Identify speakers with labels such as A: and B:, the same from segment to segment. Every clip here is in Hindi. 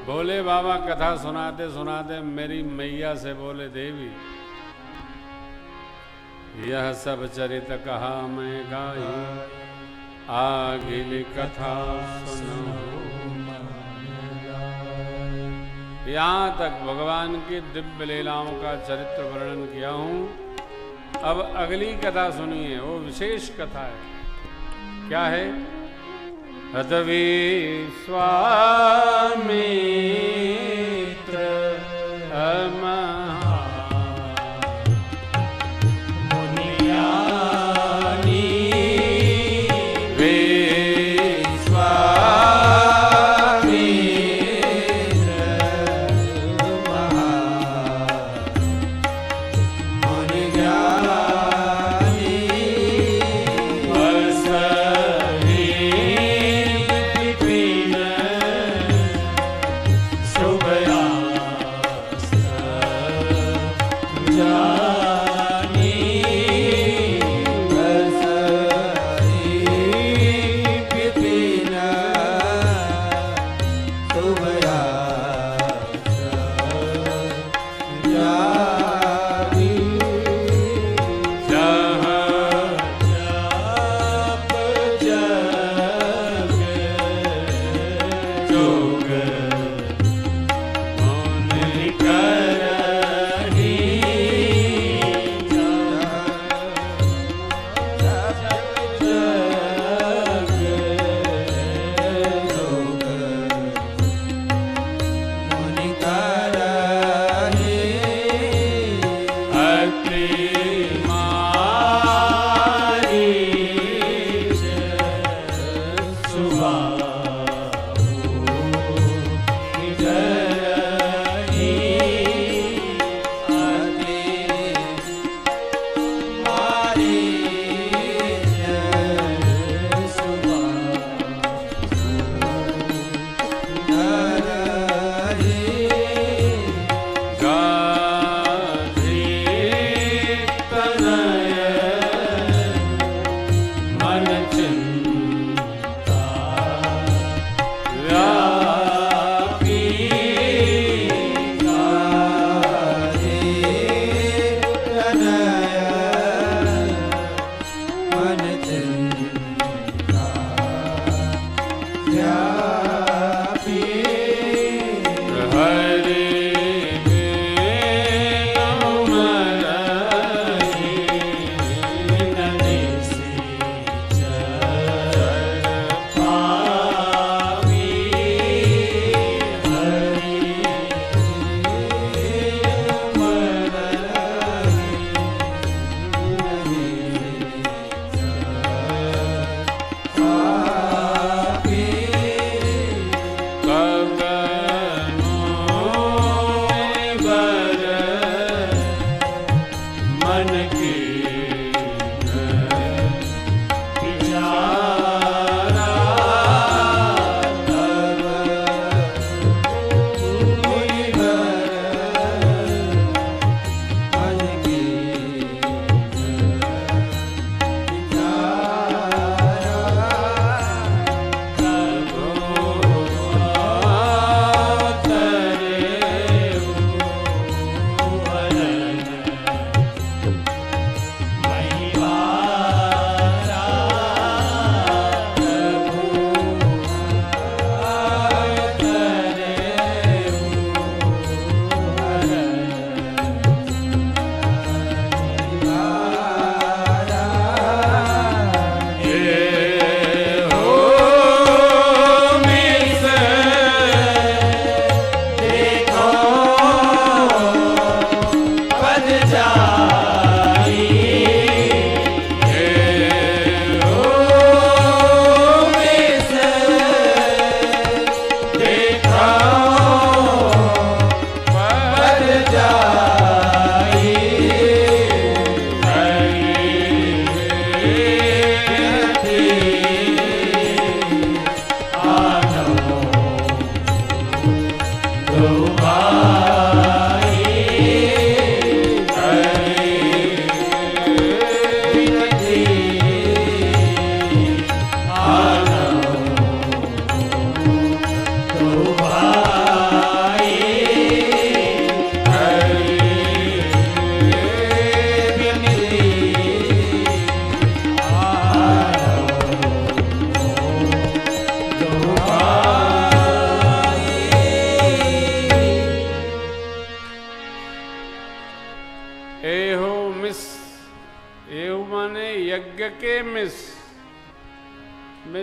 A: बोले बाबा कथा सुनाते सुनाते मेरी मैया से बोले देवी यह सब चरित कहा मैं गाई आगिल कथा सुनो। यहाँ तक भगवान की दिव्य लीलाओं का चरित्र वर्णन किया हूँ। अब अगली कथा सुनिए, वो विशेष कथा है। क्या है? हतवी स्वामित्र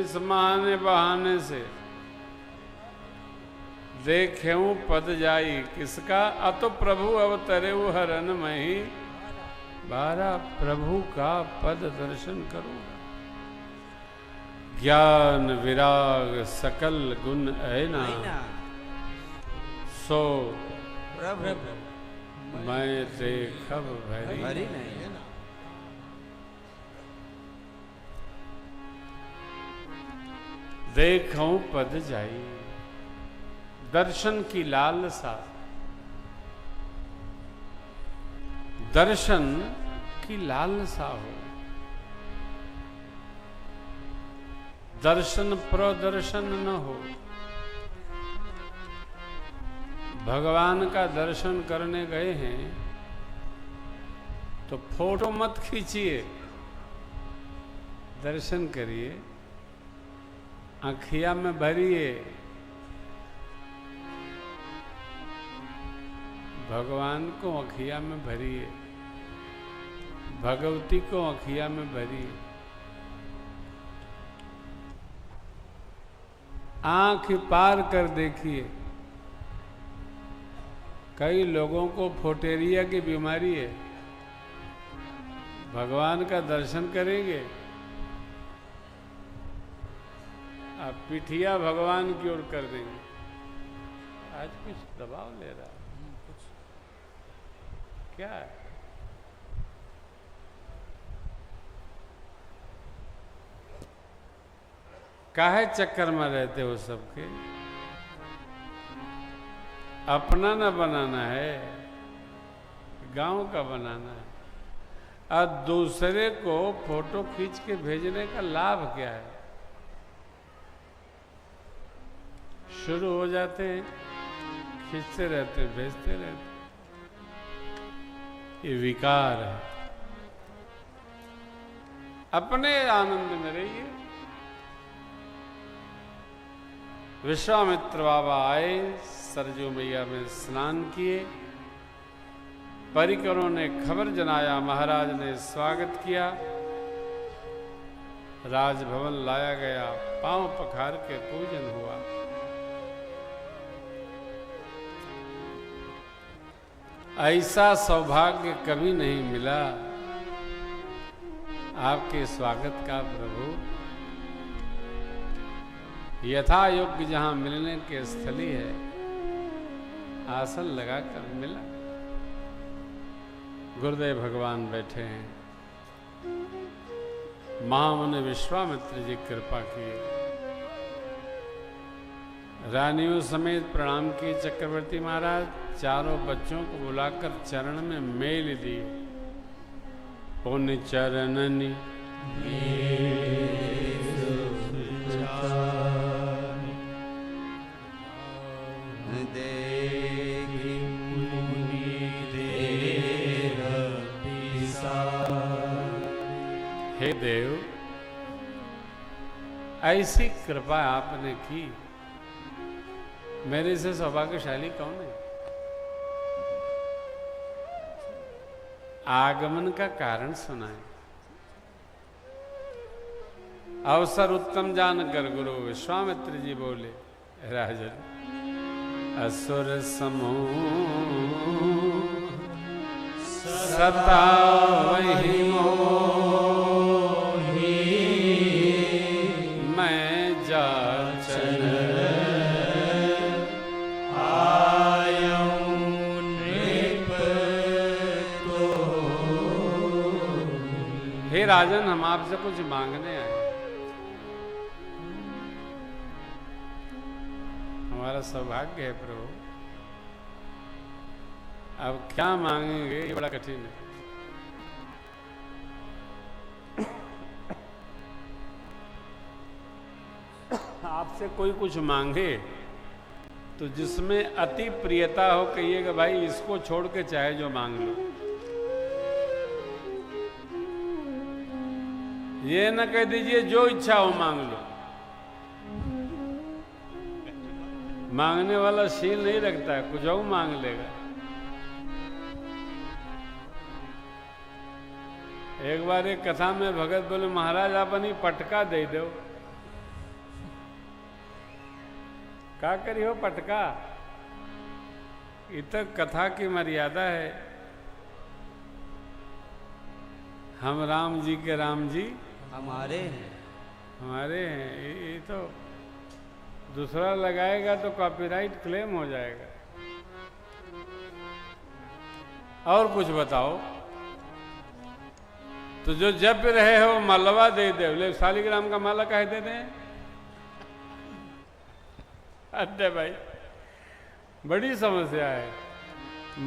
A: इस महाने बहाने से देखेऊं पद जाई किसका, अतो प्रभु अवतरे हरन मही, बारा प्रभु का पद दर्शन करूंगा। ज्ञान विराग सकल गुण ऐना, सो
B: प्रभु
A: मैं देखब भरी
B: नहीं।
A: देखूं पद जाई, दर्शन की लालसा, दर्शन की लालसा हो, दर्शन प्रदर्शन न हो। भगवान का दर्शन करने गए हैं तो फोटो मत खींचिए, दर्शन करिए, आँखिया में भरिए। भगवान को अखिया में भरिए, भगवती को अखिया में भरिए। आंख पार कर देखिए। कई लोगों को फोटेरिया की बीमारी है, भगवान का दर्शन करेंगे, आप पिठिया भगवान की ओर कर देंगे। आज कुछ दबाव ले रहा है, क्या है? काहे चक्कर में रहते हो सबके? अपना न बनाना है, गांव का बनाना है। और दूसरे को फोटो खींच के भेजने का लाभ क्या है? शुरू हो जाते हैं, खींचते रहते हैं, भेजते रहते हैं। ये विकार है। अपने आनंद में रहिए। विश्वामित्र बाबा आए, सरजू मैया में स्नान किए, परिकरों ने खबर जनाया, महाराज ने स्वागत किया, राजभवन लाया गया, पांव पखार के पूजन हुआ। ऐसा सौभाग्य कभी नहीं मिला आपके स्वागत का प्रभु। यथा योग्य जहां मिलने के स्थली है, आसन लगाकर मिला। गुरुदेव भगवान बैठे हैं, महामुनि विश्वामित्र जी कृपा किए, रानियों समेत प्रणाम किए। चक्रवर्ती महाराज चारों बच्चों को बुलाकर चरण में मेल दिए। पुण्य चरणनी हे देव, ऐसी कृपा आपने की, मेरे से सौभाग्यशाली कौन है? आगमन का कारण सुनाए। अवसर उत्तम जानकर गुरु विश्वामित्र जी बोले, राजन, असुर समूह सतावहि मोहि, मैं जाचन आयऊं नृप तो। हे राजन, हम आपसे कुछ मांगने आए। हमारा सौभाग्य है प्रभु, अब क्या मांगेंगे ये बड़ा कठिन है। आपसे कोई कुछ मांगे तो जिसमें अति प्रियता हो, कहिएगा भाई इसको छोड़ के चाहे जो मांग लो। ये न कह दीजिए जो इच्छा हो मांग लो। मांगने वाला शील नहीं रखता है, कुछ और मांग लेगा। एक बार एक कथा में भगत बोले, महाराज अपनी पटका दे दो। का करियो पटका। ये तो कथा की मर्यादा है। हम राम जी के राम जी
B: हमारे हैं,
A: हमारे हैं। ये तो दूसरा लगाएगा तो कॉपीराइट क्लेम हो जाएगा। और कुछ बताओ। तो जो जप रहे हो मालवा दे दे, बोले शालिग्राम का माला कह देते हैं। अरे भाई बड़ी समस्या है।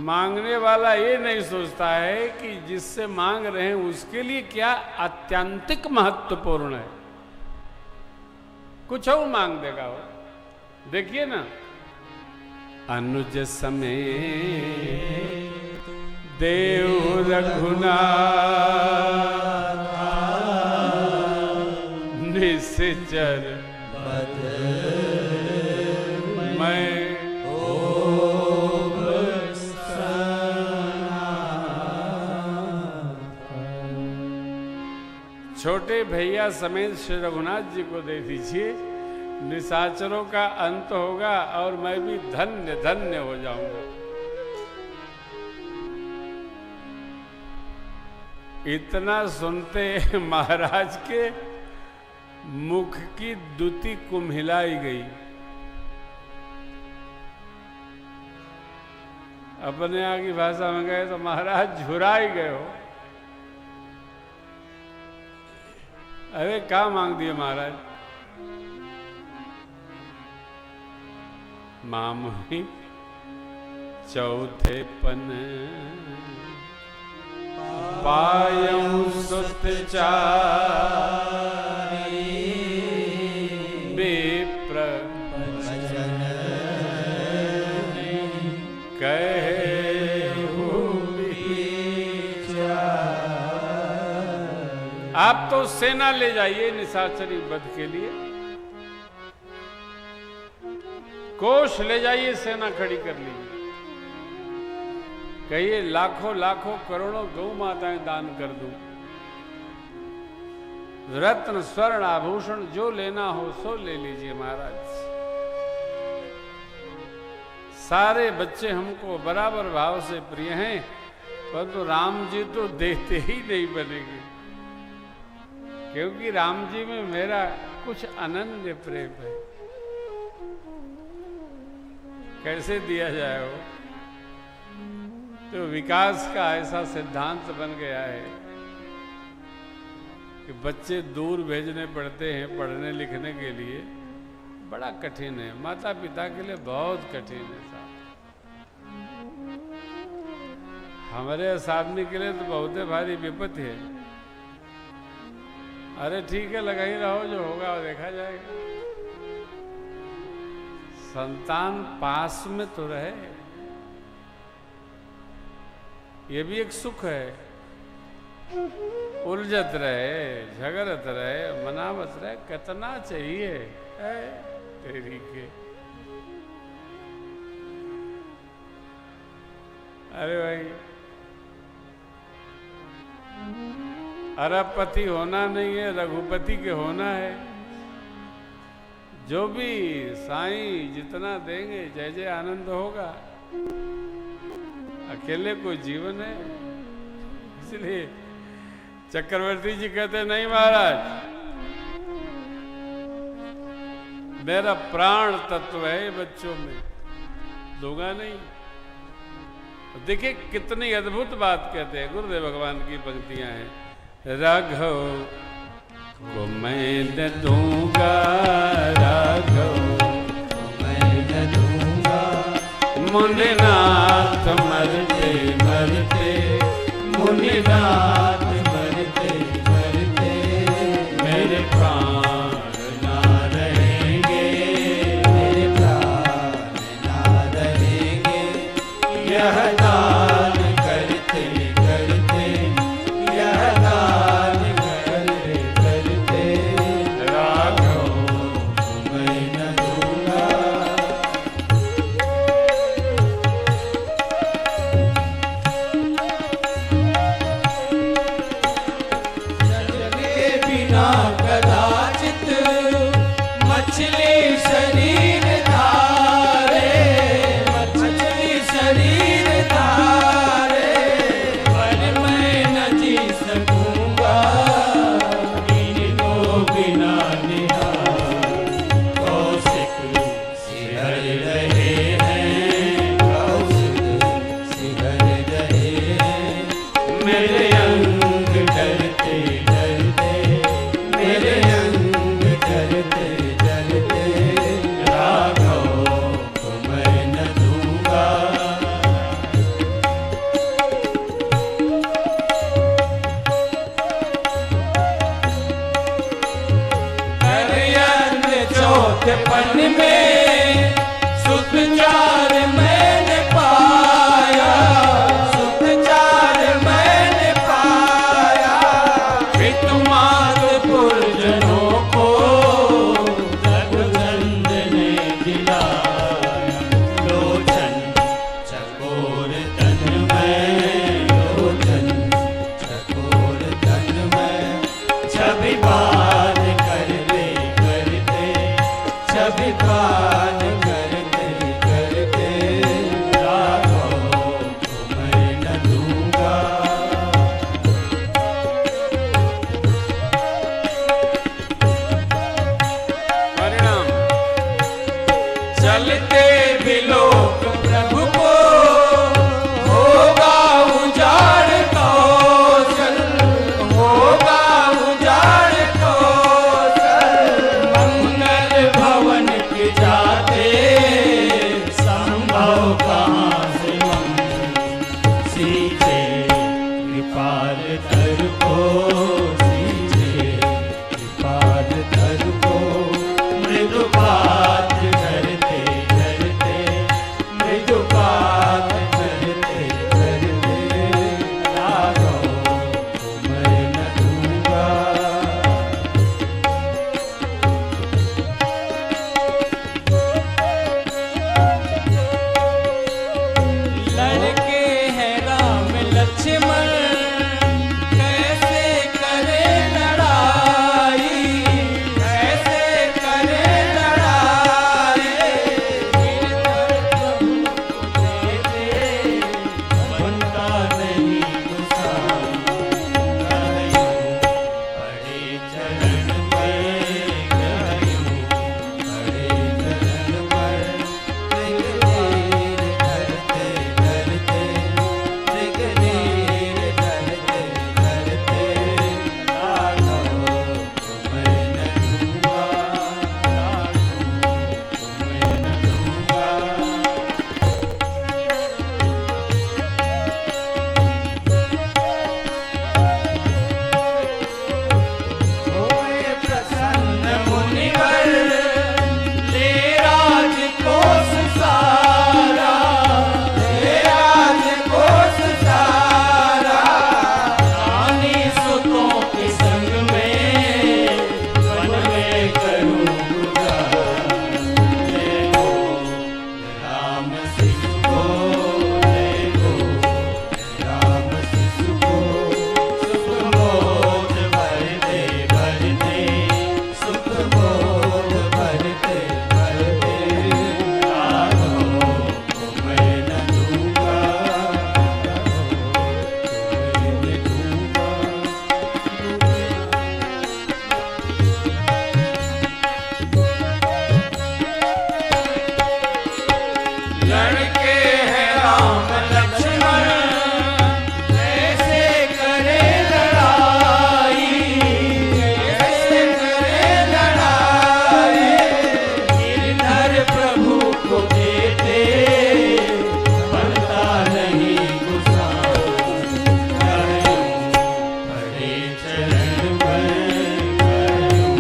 A: मांगने वाला ये नहीं सोचता है कि जिससे मांग रहे हैं उसके लिए क्या आत्यंतिक महत्वपूर्ण है। कुछ और मांग देगा वो। देखिए ना, अनुज समय देव रघुनाथ निश्चर मैं छोटे भैया समेत श्री रघुनाथ जी को दे दीजिए। निशाचरों का अंत होगा और मैं भी धन्य धन्य हो जाऊंगा। इतना सुनते महाराज के मुख की दुति कुम्हिलाई गई। अपने यहाँ की भाषा में गए तो महाराज झुरा ही गए हो। अरे क्या मांग दिए महाराज? मामुनी चौथे पन पायऊ सुत चारी विप्र कहे आप तो सेना ले जाइए निशाचरी वध के लिए। कोष ले जाइए, सेना खड़ी कर लीजिए। कहिए लाखों लाखों करोड़ों गौ माताएं दान कर दूं। रत्न स्वर्ण आभूषण जो लेना हो सो ले लीजिए महाराज। सारे बच्चे हमको बराबर भाव से प्रिय हैं, परंतु राम जी तो देते ही नहीं बनेंगे, क्योंकि राम जी में मेरा कुछ अनन्य प्रेम है। कैसे दिया जाए वो? तो विकास का ऐसा सिद्धांत बन गया है कि बच्चे दूर भेजने पड़ते हैं पढ़ने लिखने के लिए। बड़ा कठिन है, माता पिता के लिए बहुत कठिन है साहब। हमारे आदमी के लिए तो बहुत भारी विपत्ति है। अरे ठीक है, लगा ही रहो, जो होगा वो देखा जाएगा। संतान पास में तो रहे, ये भी एक सुख है। उलझत रहे, झगड़त रहे, मनावत रहे, कितना चाहिए तेरी के। अरे भाई, अरबपति होना नहीं है, रघुपति के होना है। जो भी साईं जितना देंगे जय जय आनंद होगा। अकेले कोई जीवन है, इसलिए चक्रवर्ती जी कहते नहीं महाराज, मेरा प्राण तत्व है बच्चों में, दूंगा नहीं। देखिए कितनी अद्भुत बात कहते हैं। गुरुदेव भगवान की पंक्तियां हैं, राघव को मैं न दूंगा, राघव को मैं न दूंगा, मुनिनाथ मरते मरते, मुनिनाथ मरते मरते, मेरे प्राण ना रहेंगे, मेरे प्राण ना रहेंगे। यह दान करते करते, यह दान करते करते, राघव को मैं न दूंगा।
B: भी लोक प्रभु को होगा उजाड़ कौशल, होगा उजाड़ कौशल। मंगल भवन के जाते संभव कहाँ से सींचे कृपाल तर को, सींचे कृपाल तर को। मृदुपात करते करते, मृदुपात करते करते, राघव को मैं न दूंगा। लड़के हैं राम लक्ष्मण, कैसे करे लड़ाई, कैसे करे लड़ाई। गिरधर प्रभु को दे दे, बनता नहीं गुसाई। गयो पड़े चरण पर, गयो पड़े चरण पर। मृगनीर धरते धरते, मृगनीर धरते धरते, राघव को मैं न दूंगा, राघव को मैं न दूंगा। होए प्रसन्न मुनिवर, ले राजकोष सारा, ले राजकोष सारा। रानी सुतों के संग में वन में करूं गुजारा। ले गो राम शिशु को, ले गो राम शिशु को। सुख मोद भरते भरते, सुख मोद भरते भरते, राघव को मैं न दूंगा, राघव को मैं न दूंगा। लड़के हैं राम लक्ष्मण, कैसे करे लड़ाई, कैसे करे लड़ाई। गिरधर प्रभु को देते, बनता नहीं गुसाई। गयो पड़े चरण पर, गयो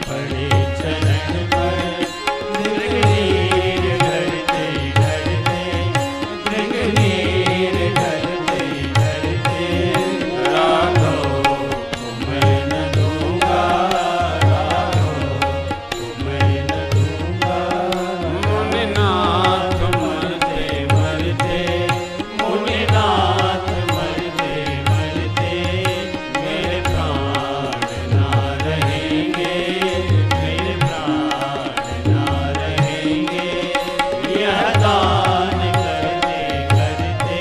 B: पड़े चरण पर। मृगनीर धरते धरते, मृगनीर धरते धरते, राघव को मैं न दूंगा, राघव को मैं न दूंगा। मुनिनाथ मरते मरते, मुनिनाथ मरते मरते, मेरे प्राण ना रहेंगे, मेरे प्राण ना रहेंगे। यह दान करते करते,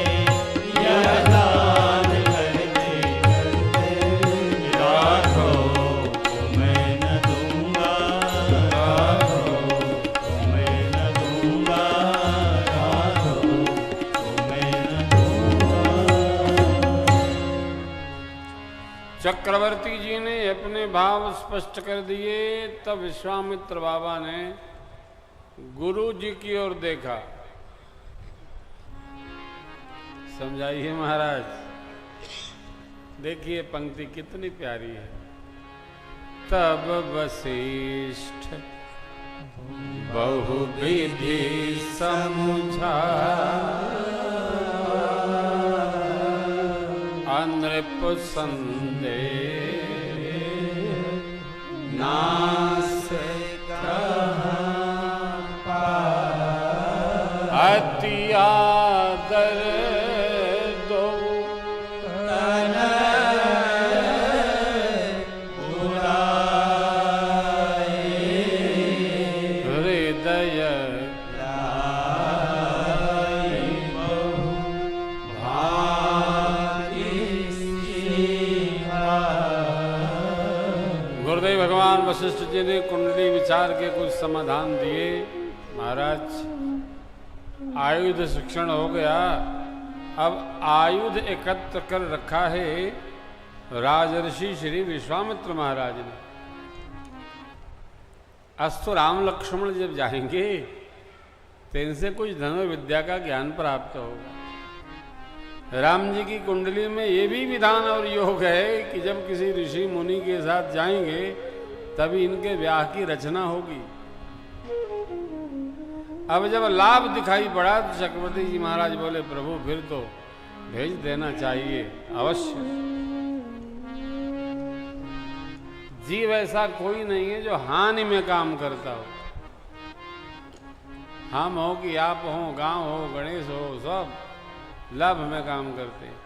B: यह दान करते करते, राघव को मैं न दूंगा, राघव को मैं न दूंगा, राघव को मैं न दूंगा।
A: चक्रवर्ती जी ने अपने भाव स्पष्ट कर दिए। तब विश्वामित्र बाबा ने गुरु जी की ओर देखा। समझाइए महाराज, देखिए पंक्ति कितनी प्यारी है। तब वशिष्ठ बहुविधि समुझा, नृप संदेह नास अति आदर दो तन हृदय गुरुदेव भगवान वशिष्ठ जी ने कुंडली विचार के कुछ समाधान दिए। महाराज आयुध शिक्षण हो गया, अब आयुध एकत्र कर रखा है राजर्षि श्री विश्वामित्र महाराज ने। अस्तु राम लक्ष्मण जब जाएंगे तो इनसे कुछ धनुर्विद्या का ज्ञान प्राप्त होगा। राम जी की कुंडली में ये भी विधान और योग है कि जब किसी ऋषि मुनि के साथ जाएंगे तभी इनके ब्याह की रचना होगी। अब जब लाभ दिखाई पड़ा तो चक्रवर्ती जी महाराज बोले, प्रभु फिर तो भेज देना चाहिए अवश्य। जीव ऐसा कोई नहीं है जो हानि में काम करता हो। हम हो कि आप हो, गांव हो, गणेश हो, सब लाभ में काम करते हैं।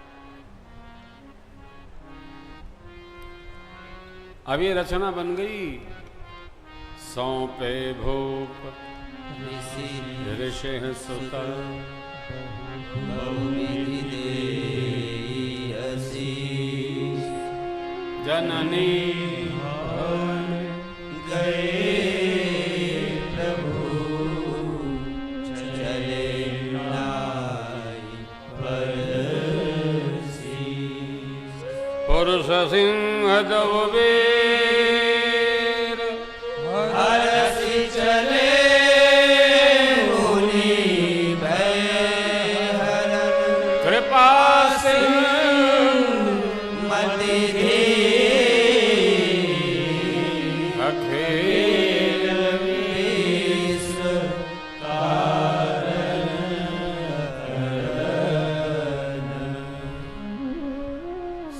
A: अब ये रचना बन गई। सौंपे भूप ऋषि सुत जननी
B: गए प्रभु चले
A: पुरुष सिंह दवीर
B: हरसि चले मुनि भय हरन
A: कृपा सिंह
B: मति दे
A: अखेल
B: विश्व कारण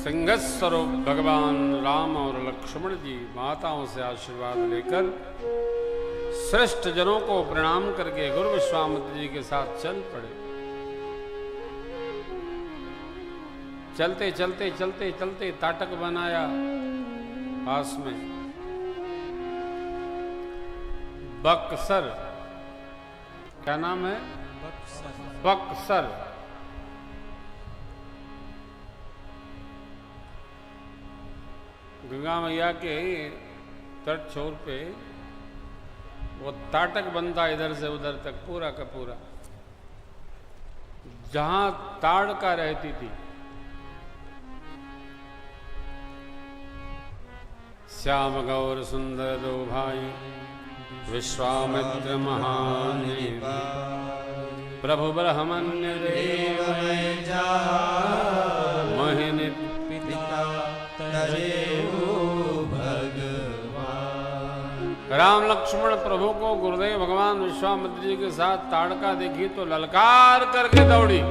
A: सिंह स्वरूप भगवान राम और लक्ष्मण जी माताओं से आशीर्वाद लेकर श्रेष्ठ जनों को प्रणाम करके गुरु विश्वामित्र जी के साथ चल पड़े। चलते चलते चलते चलते ताटक बनाया पास में बक्सर। क्या नाम है? बक्सर। गंगा मैया के तट छोर पे वो ताटक बनता इधर से उधर तक पूरा का पूरा, जहां ताड़का रहती थी। श्याम गौर सुंदर दो भाई विश्वामित्र महान प्रभु ब्रह्मण्य देव मोहिनी
B: पिता तजेऊ भगवान।
A: राम लक्ष्मण प्रभु को गुरुदेव भगवान विश्वामित्र जी के साथ ताड़का देखी तो ललकार करके दौड़ी।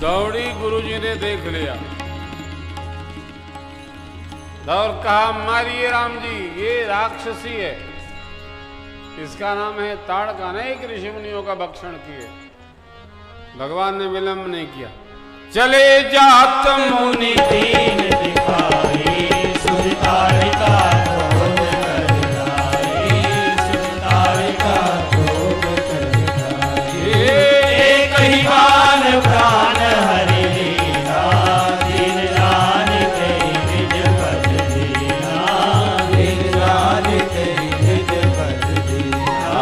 A: दौड़ी गुरुजी ने देख लिया और कहा, मारिए राम जी, ये राक्षसी है, इसका नाम है ताड़का। अनेक ऋषि मुनियों का भक्षण किए। भगवान ने विलंब नहीं किया, चले जात
B: मुनि दीन दिखाई सुर ताड़का क्रोध कर लाई, सुर ताड़का क्रोध कर लाई। एक ही बाण प्राण हरि लीला, दीन जान तेरी निज पद दीना, दीन जान तेरी निज पद दीना,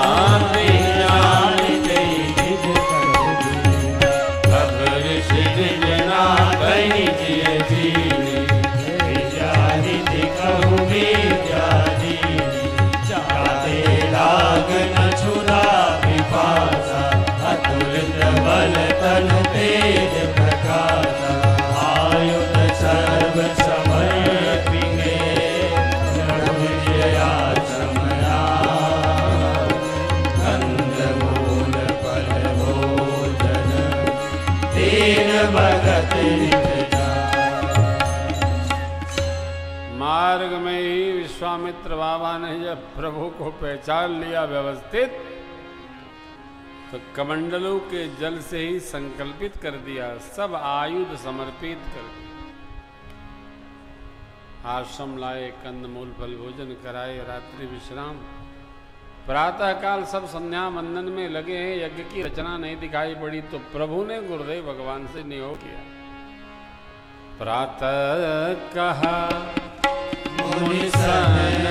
B: दीन जान तेरी निज पद दीना। अब ऋषि जना कहीं जिए जीने, विद्यादि दिखहु विद्यादि, जाते लाग न छुरा पिपासा, अतुलित बल तनु तेज प्रकाशा। आयुध सर्व समर्पिगे, प्रभु जया समया, कंद मूल फल भोजन, दीन भगत निज।
A: मार्ग में ही विश्वामित्र बाबा ने जब प्रभु को पहचान लिया व्यवस्थित, तो कमंडलों के जल से ही संकल्पित कर दिया, सब आयुध समर्पित कर दिया। आश्रम लाए, कंदमूल फल भोजन कराए, रात्रि विश्राम। प्रातः काल सब संध्या वंदन में लगे हैं। यज्ञ की रचना नहीं दिखाई पड़ी तो प्रभु ने गुरुदेव भगवान से नियोग किया। प्रातः कहा
B: मुनि सन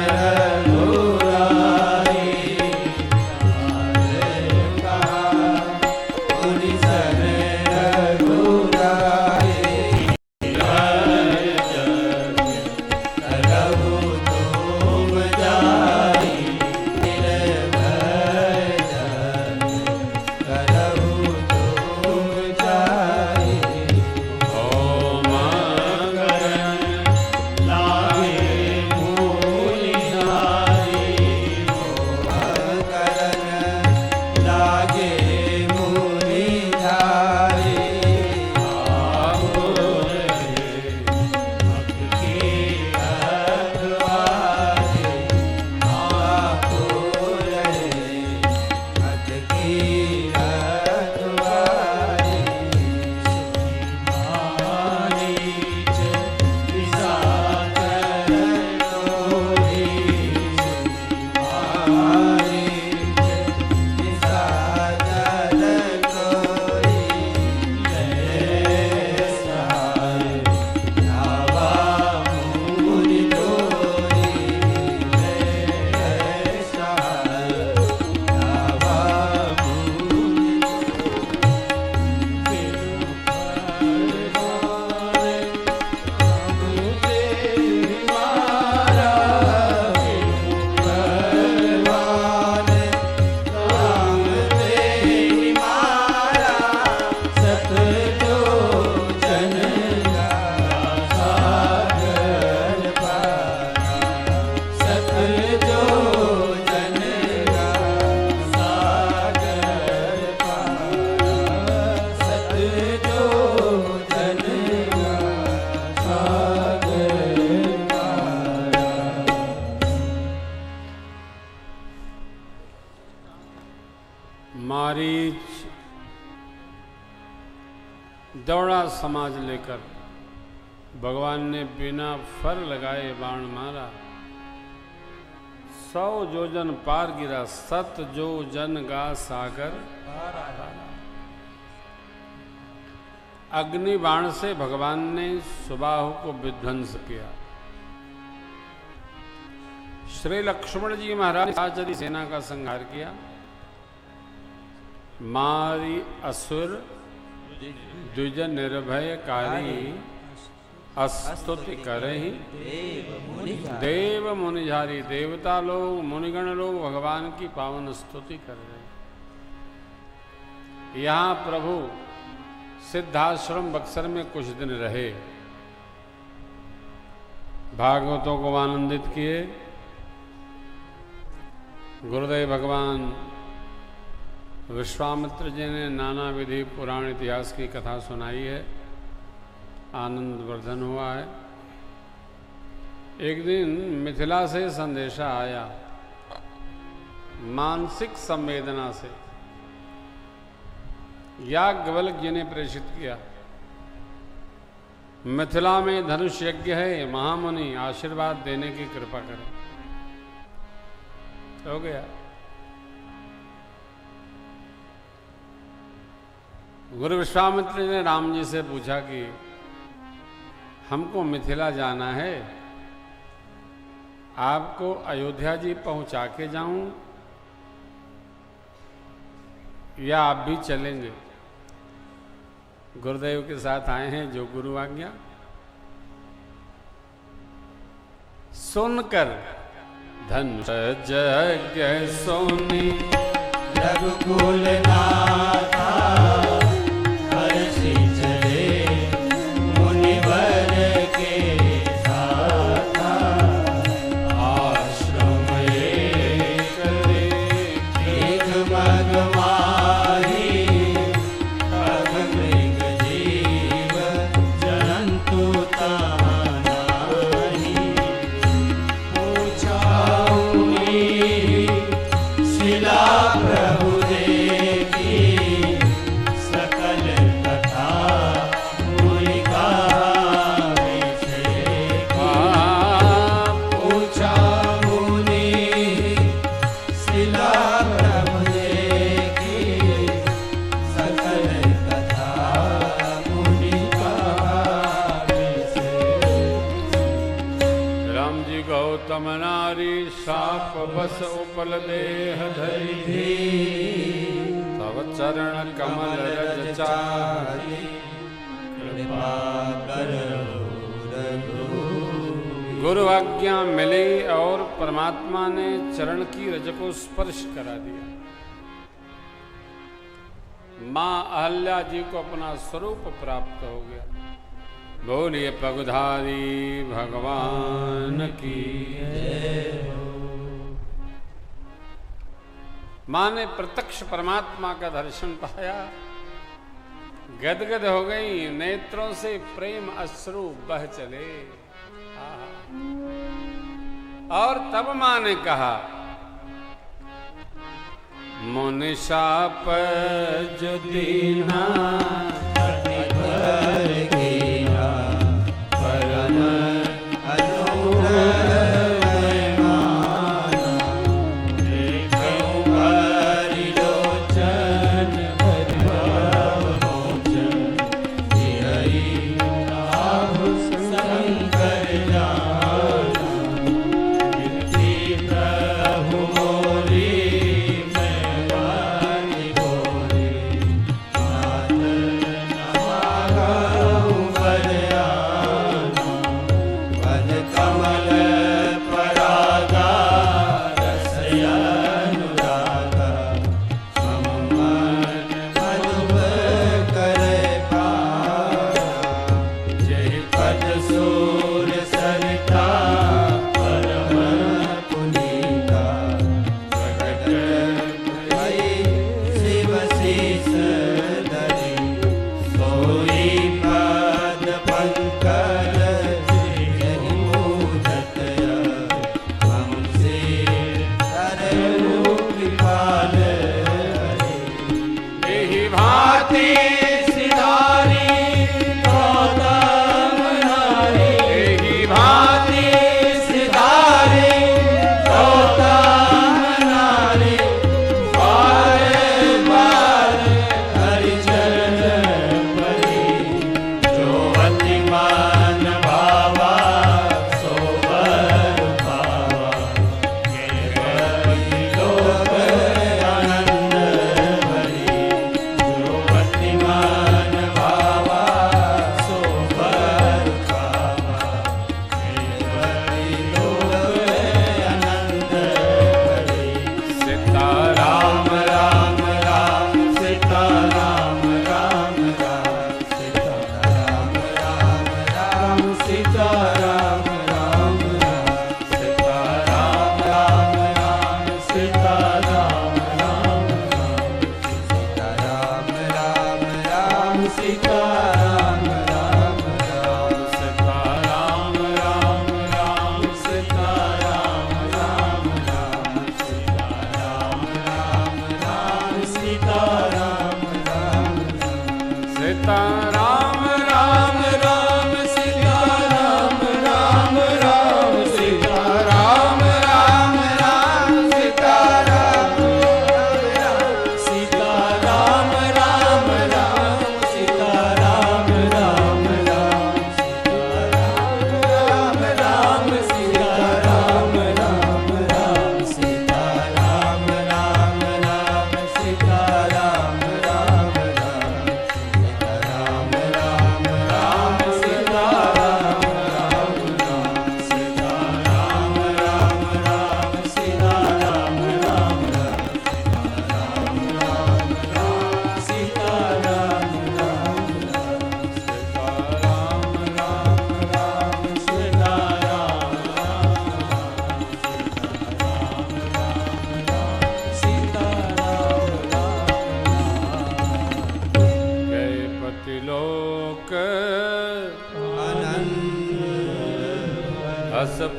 A: मारीच दौड़ा समाज लेकर, भगवान ने बिना फर लगाए बाण मारा, 100 योजन पार गिरा, 7 योजन गा सागर। अग्नि बाण से भगवान ने सुबाहु को विध्वंस किया। श्री लक्ष्मण जी महाराज ने साचरी सेना का संहार किया। मारी असुर द्विज निर्भयकारी, स्तुति करहि देव मुनिझारी। देवता लोग, मुनिगण लोग भगवान की पावन स्तुति कर रहे हैं। यहाँ प्रभु सिद्धाश्रम बक्सर में कुछ दिन रहे, भागवतों को आनंदित किए। गुरुदेव भगवान विश्वामित्र जी ने नाना विधि पुराण इतिहास की कथा सुनाई है, आनंद वर्धन हुआ है। एक दिन मिथिला से संदेशा आया, मानसिक संवेदना से याज्ञवल्क्य जी ने प्रेषित किया। मिथिला में धनुष यज्ञ है, महामुनि आशीर्वाद देने की कृपा करें। हो गया। गुरु विश्वामित्र ने राम जी से पूछा कि हमको मिथिला जाना है, आपको अयोध्या जी पहुंचा के जाऊं या आप भी चलेंगे? गुरुदेव के साथ आए हैं, जो गुरु आज्ञा। सुनकर धनुष यज्ञ सोनी
B: रघुकुल नाथा, हर्षि चले मुनिवर के साथा। आश्रम एक मग माही, पग मृग जीव जंतु तानाही। पूछाऊनी शिला प्रभु देखी, सकल कथा मुनि गावे सेखी। पूछा मुनि शिला प्रभु देखी, सकल कथा मुनि गावे सेखी।
A: राम जी गौतम नारी, साप बस उपल देह धरी। तव चरण कमल रज चारि,
B: कृपा करो रघुवीर।
A: गुरु आज्ञा मिली और परमात्मा ने चरण की रज को स्पर्श करा दिया। मां अहल्या जी को अपना स्वरूप प्राप्त हो गया। बोलिए पगधारी भगवान की जय हो। मां ने प्रत्यक्ष परमात्मा का दर्शन पाया, गदगद हो गई, नेत्रों से प्रेम अश्रु बह चले। और तब मां ने कहा, मुनि शाप जो दीना
B: भर कीना, परम अनुग्रह माना। देखऊं हरि लोचन भवमोचन, धियहि राहु शंकर जाना। कीर्ति प्रभु मोरी, मैं वारी बोली, नाथ नमागा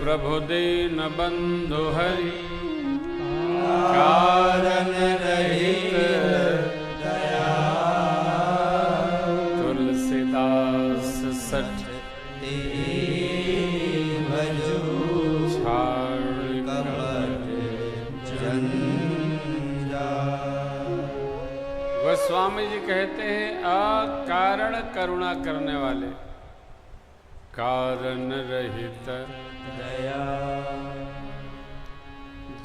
A: प्रभु दीन बंधु हरि
B: कारण रहित दया
A: तुलसीदास सठ
B: भजो कपट जंजा।
A: गोस्वामी जी कहते हैं अकारण करुणा करने वाले, कारण रहित
B: दया।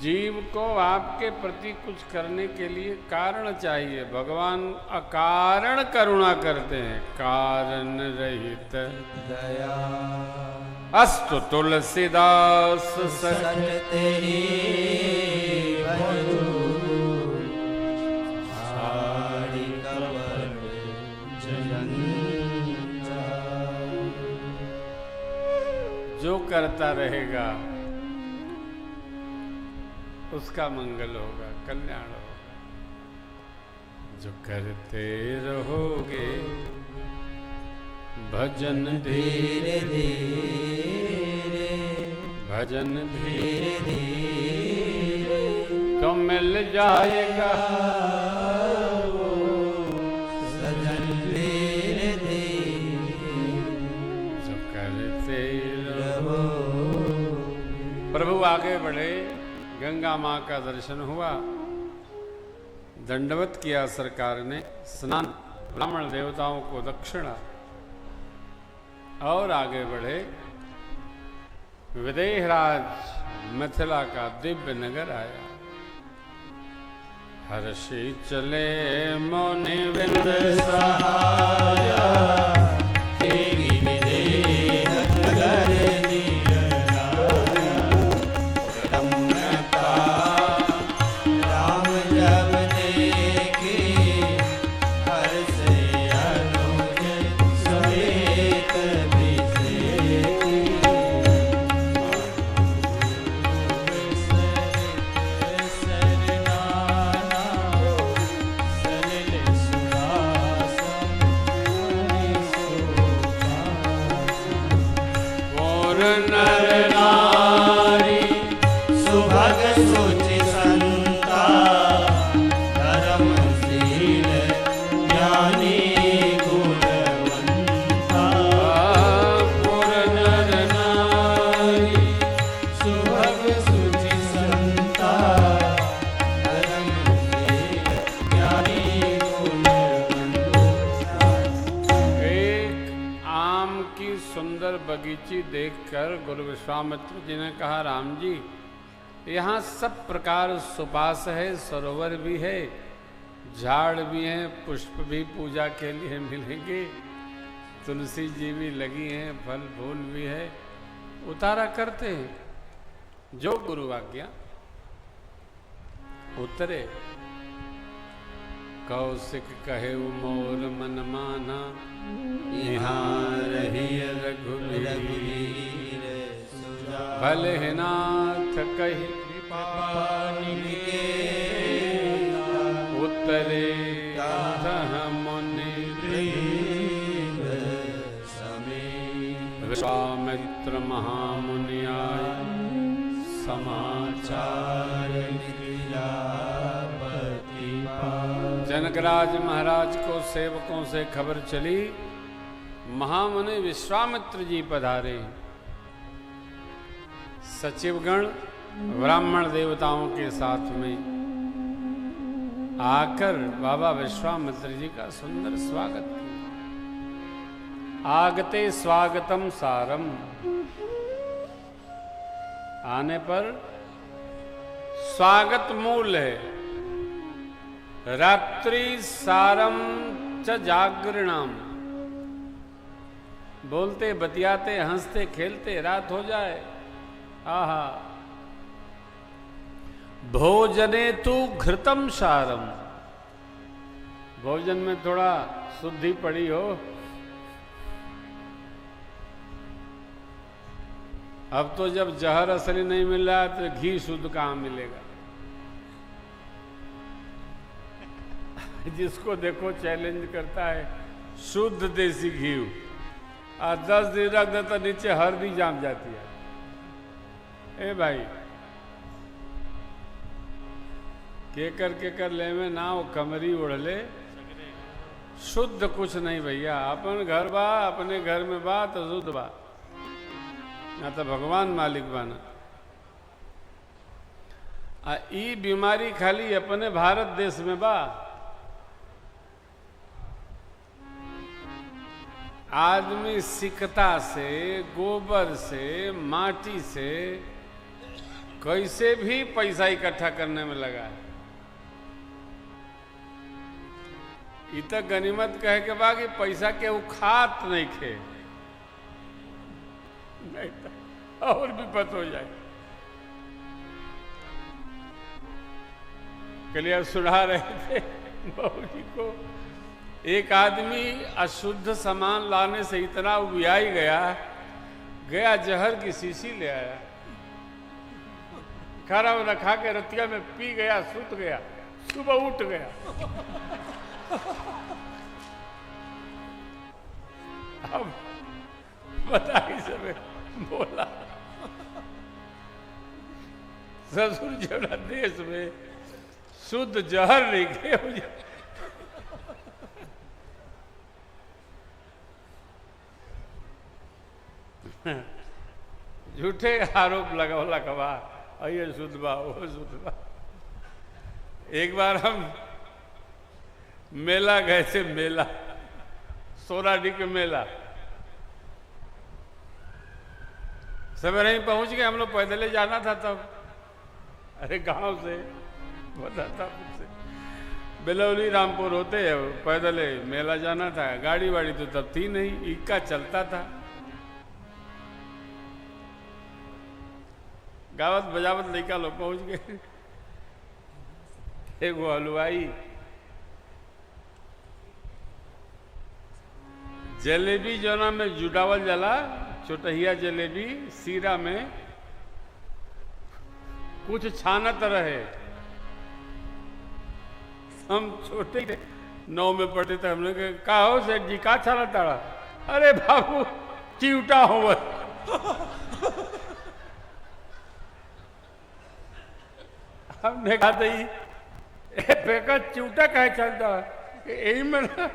A: जीव को आपके प्रति कुछ करने के लिए कारण चाहिए, भगवान अकारण करुणा करते हैं, कारण रहित
B: दया।
A: अस्तु तुलसीदास सठ
B: तेरी भजो सारी कपट जंजा।
A: जो करता रहेगा उसका मंगल होगा, कल्याण होगा। जो करते रहोगे भजन
B: धीरे धीरे
A: भजन
B: धीरे धीरे
A: तो मिल जाएगा
B: सजन धीरे धीरे
A: जो करते
B: रहो।
A: प्रभु आगे बढ़े, गंगा माँ का दर्शन हुआ, दंडवत किया सरकार ने, स्नान, ब्राह्मण देवताओं को दक्षिणा, और आगे बढ़े। विदेहराज मिथिला का दिव्य नगर आया। हर्षी चले मोनि विंद
B: सहाया तेरी विदेह नगर राम जब देखे हर्ष अनुज समेत
A: नर नारी
B: सुभग सुचि संता धर्मशील ज्ञानी गुणवंता।
A: पुर नर नारी
B: सुभग सुचि संता धर्मशील ज्ञानी गुणवंता।
A: एक आम की सुंदर बगीची देखकर गुरु विश्वामित्र जी ने कहा, राम जी यहाँ सब प्रकार सुपास है, सरोवर भी है, झाड़ भी हैं, पुष्प भी पूजा के लिए मिलेंगे, तुलसी जी भी लगी हैं, फल फूल भी है, उतारा करते हैं। जो गुरु आज्ञा उतरे। कौशिक कहे मोर मन माना, यहाँ रही रघुवीर भले ही नाथ कही उतरे मुनि विश्वामित्र महामुनि आए समाचार। जनकराज महाराज को सेवकों से खबर चली, महामुनि विश्वामित्र जी पधारे। सचिवगण ब्राह्मण देवताओं के साथ में आकर बाबा विश्वामित्र जी का सुंदर स्वागत किया। आगते स्वागतम सारम, आने पर स्वागत मूल है। रात्रि सारम च जागृणाम, बोलते बतियाते हंसते खेलते रात हो जाए। आहा। भोजने तु घृतम सारम, भोजन में थोड़ा शुद्धि पड़ी हो। अब तो जब जहर असली नहीं मिल रहा तो घी शुद्ध कहाँ मिलेगा। जिसको देखो चैलेंज करता है शुद्ध देसी घी, और 10 दिन रख दे तो नीचे हल्दी जाम जाती है। ए भाई केकर ले में ना वो कमरी उड़ले शुद्ध कुछ नहीं भैया। अपन घर बा, अपने घर में बा तो शुद्ध बा, ना तो भगवान मालिक बाना। ई बीमारी खाली अपने भारत देश में बा। आदमी सिकता से, गोबर से, माटी से कैसे भी पैसा इकट्ठा करने में लगा है। इ तक गनीमत कहे के बा कि पैसा के वो खात नहीं खे, नहीं तो और विपत हो जाए। कलिया सुना रहे थे बहू जी को, एक आदमी अशुद्ध सामान लाने से इतना उबियाई गया जहर की शीशी ले आया, खाना वाना खा के रतिया में पी गया, सुत गया, सुबह उठ गया। अब बताइए सब बोला ससुर जरा देश में शुद्ध जहर नहीं गए। झूठे आरोप लगावला कबा, ये शुद्ध बा, वो शुद्ध बा। एक बार हम मेला गए थे, मेला सोराडी के मेला, सवेरे ही पहुंच गए। हम लोग पैदल ही जाना था तब, अरे गांव से बताता मुझसे बेलौली रामपुर होते है, पैदल मेला जाना था। गाड़ी वाड़ी तो तब थी नहीं, इक्का चलता था। गावत बजावत लड़का लोग पहुंच गए। एक वो हलवाई जलेबी जोना में जुटावल जला, छोटहिया जलेबी सीरा में कुछ छानत रहे। हम छोटे थे, 9 में पढ़ते थे। हमने कहा हो सेठ जी का छाना ताड़ा? अरे बाबू चिवटा हो। हमने कहा था फेंका चिवटा कहे चलता है, यही में ना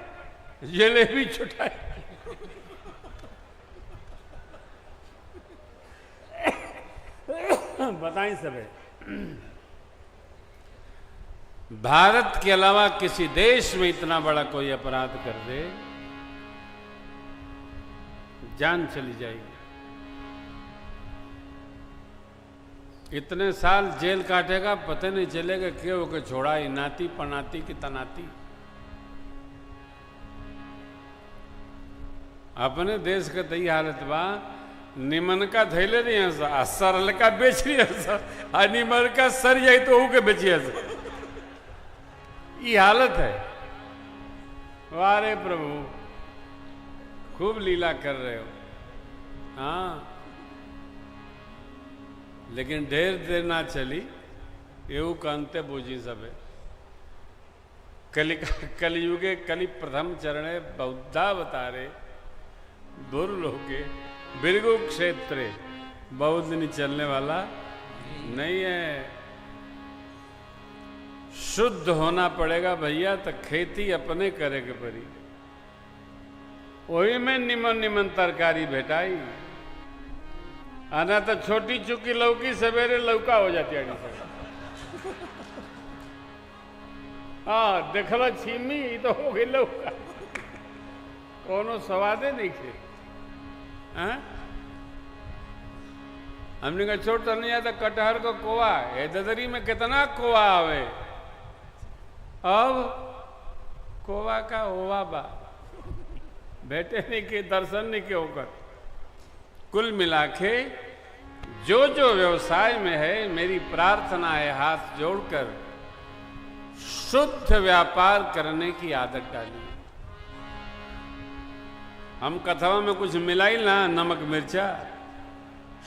A: जलेबी छुटाई। बताएं सब भारत के अलावा किसी देश में इतना बड़ा कोई अपराध कर दे, जान चली जाएगी। इतने साल जेल काटेगा, पता नहीं चलेगा क्यों के छोड़ा, नाती पनाती की तनाती। अपने देश का तई हालत बा, निमन का धैले नहीं है, सरल का बेच रही है, निमन का सर जाए तो के बेचिए। ये हालत है। वारे प्रभु खूब लीला कर रहे हो। हाँ, लेकिन ढेर देर ना चली, एवं कंते बूझी सब कलियुगे कलि प्रथम चरणे बौद्धावतारे दुर्लोके बिरगु क्षेत्रे। बहुत दिन चलने वाला नहीं है। शुद्ध होना पड़ेगा भैया, तो खेती अपने करे के पड़ी। वही में निमन निमन तरकारी भेटाई, आना तो छोटी चुकी लौकी सवेरे लौका हो जाती है। हाँ देखल छीमी तो हो गई लौका, कोनो स्वादे नहीं थे। हमने कहा छोड़ तो नहीं आता, कटहर को कोवा है, ददरी में कितना कोवा आवे। अब कोवा का होवा बा, बेटे नहीं के दर्शन नहीं के होकर। कुल मिला के जो जो व्यवसाय में है, मेरी प्रार्थना है हाथ जोड़कर शुद्ध व्यापार करने की आदत डालिए। हम कथाओं में कुछ मिलाई ना, नमक मिर्चा,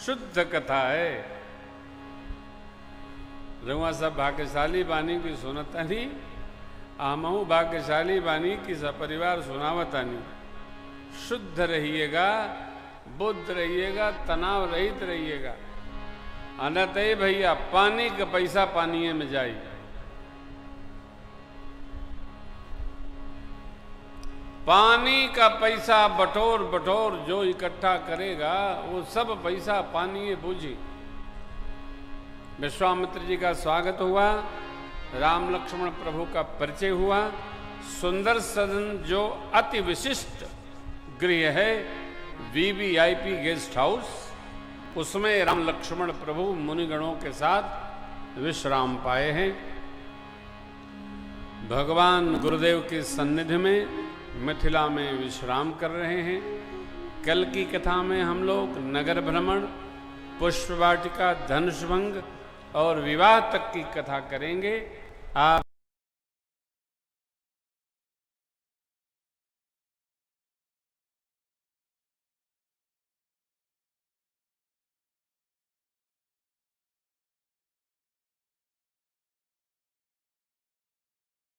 A: शुद्ध कथा है। रउआ सब भाग्यशाली बानी की सुनतानी, हमहू भाग्यशाली बानी की सपरिवार सुनावतानी। शुद्ध रहिएगा, बुद्ध रहिएगा, तनाव रहित रहिएगा। अनते भैया पानी का पैसा पानी में जाए। पानी का पैसा बटोर बटोर जो इकट्ठा करेगा वो सब पैसा पानी बूझी। विश्वामित्र जी का स्वागत हुआ, राम लक्ष्मण प्रभु का परिचय हुआ। सुंदर सदन जो अति विशिष्ट गृह है, वीवीआईपी गेस्ट हाउस, उसमें राम लक्ष्मण प्रभु मुनिगणों के साथ विश्राम पाए हैं। भगवान गुरुदेव की सन्निधि में मिथिला में विश्राम कर रहे हैं। कल की कथा में हम लोग नगर भ्रमण, पुष्प वाटिका, धनुष भंग और विवाह तक की कथा करेंगे। आप